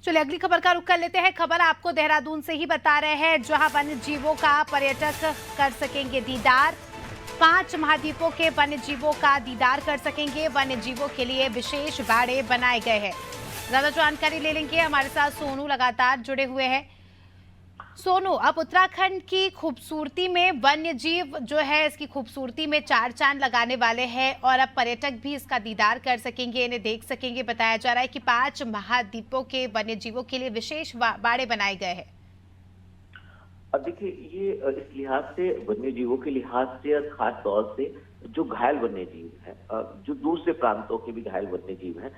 चलिए अगली खबर का रुख कर लेते हैं। खबर आपको देहरादून से ही बता रहे हैं, जहां वन्य जीवों का पर्यटक कर सकेंगे दीदार। 5 महाद्वीपों के वन्य जीवों का दीदार कर सकेंगे। वन्य जीवों के लिए विशेष बाड़े बनाए गए हैं। ज्यादा जानकारी ले लेंगे, हमारे साथ सोनू लगातार जुड़े हुए हैं। सोनू, अब उत्तराखंड की खूबसूरती में वन्य जीव जो है इसकी खूबसूरती में चार चांद लगाने वाले हैं और अब पर्यटक भी इसका दीदार कर सकेंगे, इन्हें देख सकेंगे। बताया जा रहा है कि 5 महाद्वीपों के वन्य जीवों के लिए विशेष बाड़े बनाए गए हैं। अब देखिए, ये इस लिहाज से वन्य जीवों के लिहाज से और खास तौर से जो घायल वन्य जीव हैं, जो दूसरे प्रांतों के भी घायल वन्य जीव हैं,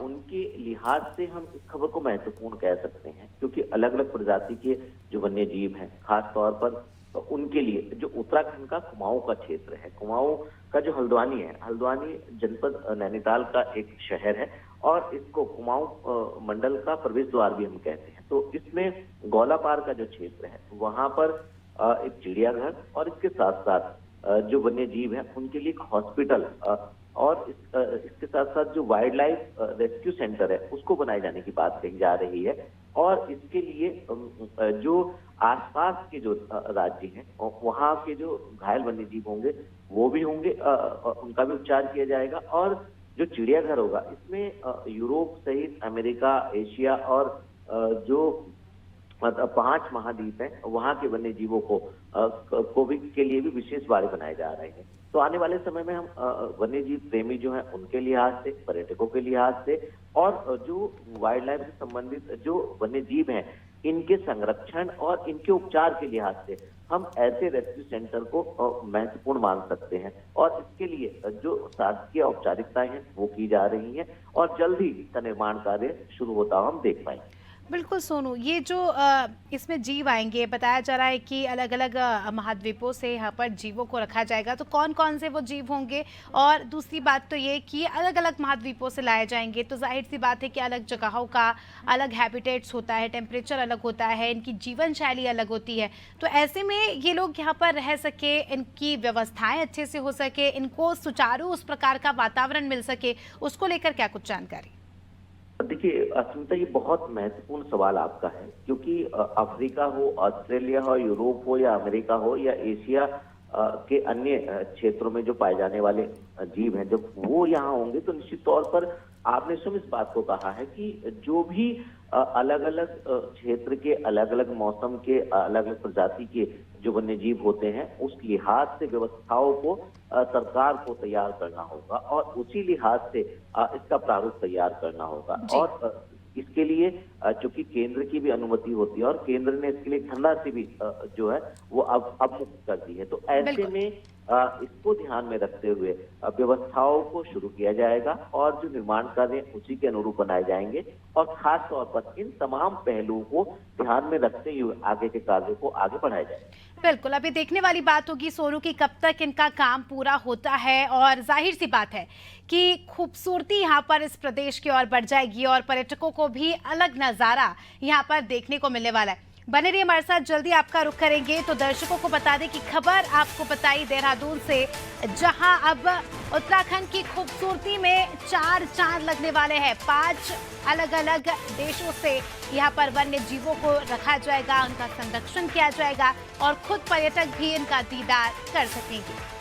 उनके लिहाज से हम इस खबर को महत्वपूर्ण कह सकते हैं, क्योंकि अलग अलग प्रजाति के जो वन्य जीव हैं, खास तौर पर उनके लिए जो उत्तराखंड का कुमाऊं का क्षेत्र है, कुमाऊं का जो हल्द्वानी है, हल्द्वानी जनपद नैनीताल का एक शहर है और इसको कुमाऊं मंडल का प्रवेश द्वार भी हम कहते हैं। तो इसमें गौलापार का जो क्षेत्र है, वहां पर एक चिड़ियाघर और इसके साथ साथ जो वन्य जीव है उनके लिए एक हॉस्पिटल और इसके साथ साथ जो वाइल्ड लाइफ रेस्क्यू सेंटर है उसको बनाए जाने की बात कही जा रही है। और इसके लिए जो आसपास के जो राज्य हैं वहाँ के जो घायल वन्य जीव होंगे वो भी होंगे, उनका भी उपचार किया जाएगा। और जो चिड़ियाघर होगा इसमें यूरोप सहित अमेरिका, एशिया और जो 5 महाद्वीप हैं वहाँ के वन्य जीवों को भी के लिए भी विशेष बाड़े बनाए जा रहे हैं। तो आने वाले समय में हम वन्य जीव प्रेमी जो हैं उनके लिहाज से, पर्यटकों के लिहाज से और जो वाइल्ड लाइफ से संबंधित जो वन्य जीव हैं इनके संरक्षण और इनके उपचार के लिहाज से हम ऐसे रेस्क्यू सेंटर को महत्वपूर्ण मान सकते हैं। और इसके लिए जो शासकीय औपचारिकताएं हैं वो की जा रही हैं और जल्द ही इसका निर्माण कार्य शुरू होता हुआ हम देख पाएंगे। बिल्कुल सोनू, ये जो इसमें जीव आएंगे, बताया जा रहा है कि अलग अलग महाद्वीपों से यहाँ पर जीवों को रखा जाएगा, तो कौन कौन से वो जीव होंगे? और दूसरी बात तो ये कि अलग अलग महाद्वीपों से लाए जाएंगे, तो जाहिर सी बात है कि अलग जगहों का अलग हैबिटेट्स होता है, टेम्परेचर अलग होता है, इनकी जीवन शैली अलग होती है। तो ऐसे में ये लोग यहाँ पर रह सके, इनकी व्यवस्थाएँ अच्छे से हो सके, इनको सुचारू उस प्रकार का वातावरण मिल सके, उसको लेकर क्या कुछ जानकारी? देखिए अस्मिता, ये बहुत महत्वपूर्ण सवाल आपका है, क्योंकि अफ्रीका हो, ऑस्ट्रेलिया हो, यूरोप हो या अमेरिका हो या एशिया के अन्य क्षेत्रों में जो पाए जाने वाले जीव हैं, जब वो यहाँ होंगे तो निश्चित तौर पर आपने स्वयं इस बात को कहा है कि जो भी अलग अलग क्षेत्र के, अलग अलग मौसम के, अलग अलग प्रजाति के जो वन्य जीव होते हैं उस लिहाज से व्यवस्थाओं को सरकार को तैयार करना होगा और उसी लिहाज से इसका प्रारूप तैयार करना होगा। और इसके लिए चूंकि केंद्र की भी अनुमति होती है और केंद्र ने इसके लिए धनराशि भी जो है वो अब मुक्त कर दी है। तो ऐसे में इसको ध्यान में रखते हुए व्यवस्थाओं को शुरू किया जाएगा और जो निर्माण कार्य उसी के अनुरूप बनाए जाएंगे और खास तौर पर इन तमाम पहलुओं को ध्यान में रखते हुए आगे के कार्यों को आगे बढ़ाया जाएगा। बिल्कुल, अभी देखने वाली बात होगी सोनू की कब तक इनका काम पूरा होता है। और जाहिर सी बात है कि खूबसूरती यहाँ पर इस प्रदेश की ओर बढ़ जाएगी और पर्यटकों को भी अलग नज़ारा यहाँ पर देखने को मिलने वाला है। बने रहिए हमारे साथ, जल्दी आपका रुख करेंगे। तो दर्शकों को बता दें कि खबर आपको बताई देहरादून से, जहां अब उत्तराखंड की खूबसूरती में 4 चांद लगने वाले हैं। 5 अलग अलग देशों से यहाँ पर वन्य जीवों को रखा जाएगा, उनका संरक्षण किया जाएगा और खुद पर्यटक भी इनका दीदार कर सकेंगे।